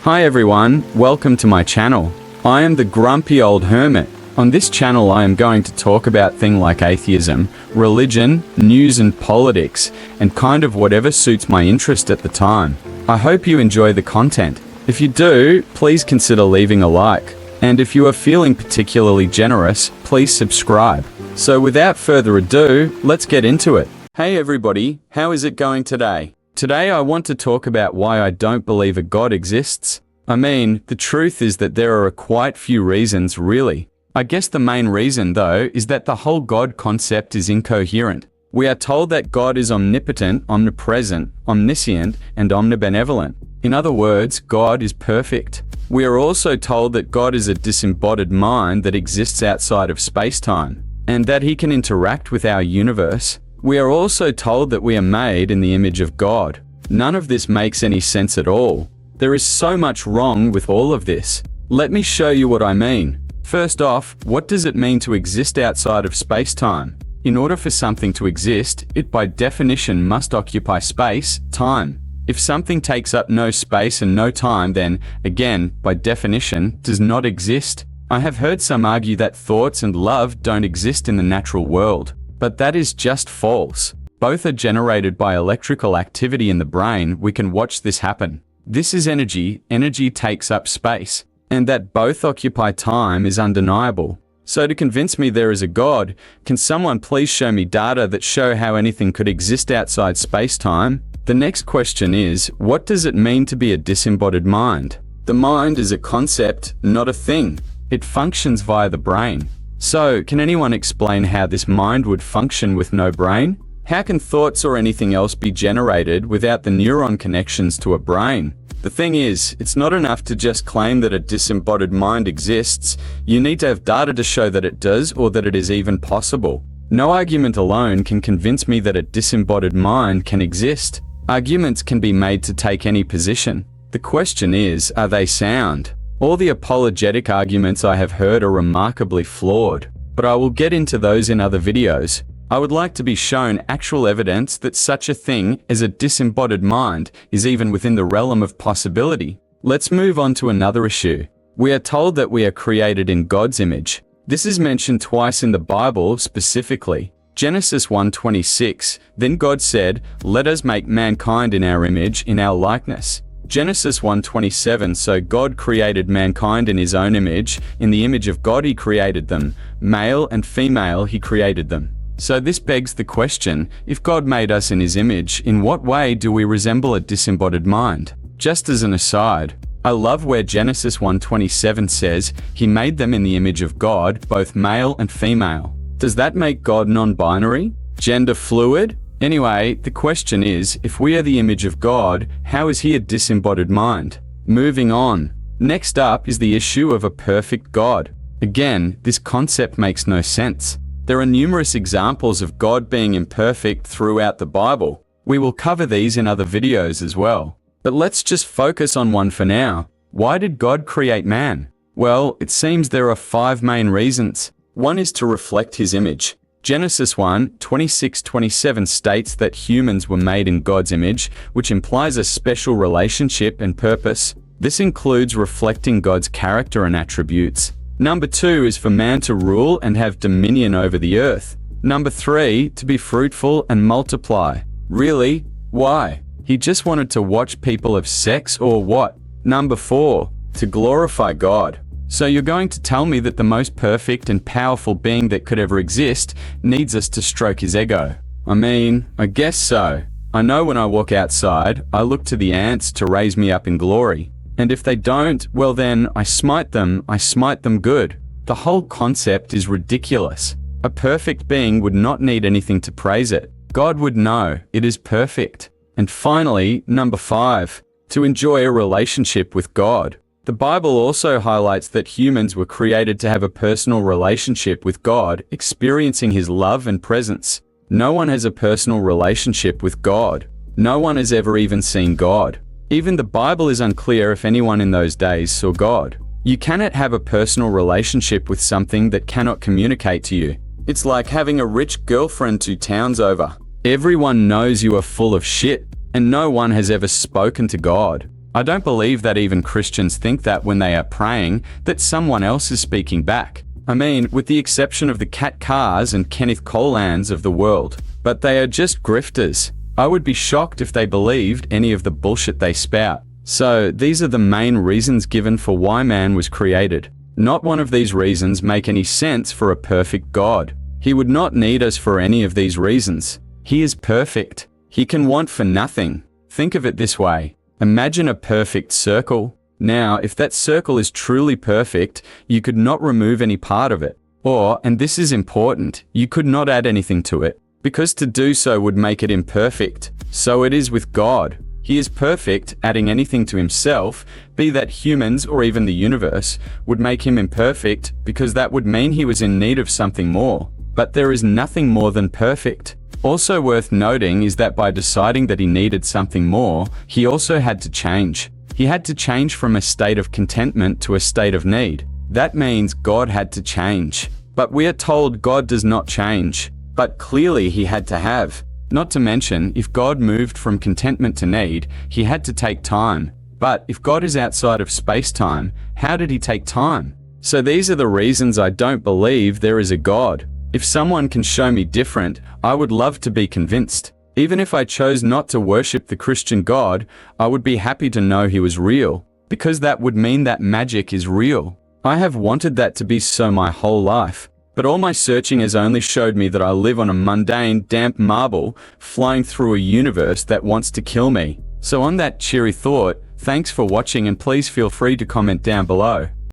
Hi everyone, welcome to my channel. I am the grumpy old hermit. On this channel I am going to talk about things like atheism, religion, news and politics, and kind of whatever suits my interest at the time. I hope you enjoy the content. If you do, please consider leaving a like. And if you are feeling particularly generous, please subscribe. So without further ado, let's get into it. Hey everybody, how is it going today? Today I want to talk about why I don't believe a God exists. I mean, the truth is that there are quite few reasons, really. I guess the main reason, though, is that the whole God concept is incoherent. We are told that God is omnipotent, omnipresent, omniscient, and omnibenevolent. In other words, God is perfect. We are also told that God is a disembodied mind that exists outside of space-time, and that he can interact with our universe. We are also told that we are made in the image of God. None of this makes any sense at all. There is so much wrong with all of this. Let me show you what I mean. First off, what does it mean to exist outside of space-time? In order for something to exist, it by definition must occupy space, time. If something takes up no space and no time, then, again, by definition, does not exist. I have heard some argue that thoughts and love don't exist in the natural world. But that is just false. Both are generated by electrical activity in the brain. We can watch this happen. This is energy. Energy takes up space. And that both occupy time is undeniable. So to convince me there is a God, can someone please show me data that show how anything could exist outside space-time? The next question is, what does it mean to be a disembodied mind? The mind is a concept, not a thing. It functions via the brain. So, can anyone explain how this mind would function with no brain? How can thoughts or anything else be generated without the neuron connections to a brain? The thing is, it's not enough to just claim that a disembodied mind exists. You need to have data to show that it does, or that it is even possible. No argument alone can convince me that a disembodied mind can exist. Arguments can be made to take any position. The question is, are they sound? All the apologetic arguments I have heard are remarkably flawed, but I will get into those in other videos. I would like to be shown actual evidence that such a thing as a disembodied mind is even within the realm of possibility. Let's move on to another issue. We are told that we are created in God's image. This is mentioned twice in the Bible specifically. Genesis 1:26, then God said, "Let us make mankind in our image, in our likeness." Genesis 1:27, so God created mankind in his own image, in the image of God he created them, male and female he created them. So this begs the question, if God made us in his image, in what way do we resemble a disembodied mind? Just as an aside, I love where Genesis 1:27 says, he made them in the image of God, both male and female. Does that make God non-binary? Gender fluid? Anyway, the question is, if we are the image of God, how is he a disembodied mind? Moving on. Next up is the issue of a perfect God. Again, this concept makes no sense. There are numerous examples of God being imperfect throughout the Bible. We will cover these in other videos as well. But let's just focus on one for now. Why did God create man? Well, it seems there are 5 main reasons. One is to reflect his image. Genesis 1:26-27 states that humans were made in God's image, which implies a special relationship and purpose. This includes reflecting God's character and attributes. Number 2 is for man to rule and have dominion over the earth. Number 3, to be fruitful and multiply. Really? Why? He just wanted to watch people have sex or what? Number 4, to glorify God. So you're going to tell me that the most perfect and powerful being that could ever exist needs us to stroke his ego? I mean, I guess so. I know when I walk outside, I look to the ants to raise me up in glory. And if they don't, well then, I smite them good. The whole concept is ridiculous. A perfect being would not need anything to praise it. God would know, it is perfect. And finally, number 5, to enjoy a relationship with God. The Bible also highlights that humans were created to have a personal relationship with God, experiencing his love and presence. No one has a personal relationship with God. No one has ever even seen God. Even the Bible is unclear if anyone in those days saw God. You cannot have a personal relationship with something that cannot communicate to you. It's like having a rich girlfriend 2 towns over. Everyone knows you are full of shit, and no one has ever spoken to God. I don't believe that even Christians think that when they are praying, that someone else is speaking back. I mean, with the exception of the Kat Carrs and Kenneth Colans of the world. But they are just grifters. I would be shocked if they believed any of the bullshit they spout. So, these are the main reasons given for why man was created. Not one of these reasons make any sense for a perfect God. He would not need us for any of these reasons. He is perfect. He can want for nothing. Think of it this way. Imagine a perfect circle. Now, if that circle is truly perfect, you could not remove any part of it. Or, and this is important, you could not add anything to it, because to do so would make it imperfect. So it is with God. He is perfect. Adding anything to himself, be that humans or even the universe, would make him imperfect, because that would mean he was in need of something more. But there is nothing more than perfect. Also worth noting is that by deciding that he needed something more, he also had to change. He had to change from a state of contentment to a state of need. That means God had to change. But we are told God does not change. But clearly he had to have. Not to mention, if God moved from contentment to need, he had to take time. But if God is outside of space-time, how did he take time? So these are the reasons I don't believe there is a God. If someone can show me different, I would love to be convinced. Even if I chose not to worship the Christian God, I would be happy to know he was real, because that would mean that magic is real. I have wanted that to be so my whole life, but all my searching has only showed me that I live on a mundane, damp marble, flying through a universe that wants to kill me. So on that cheery thought, thanks for watching and please feel free to comment down below.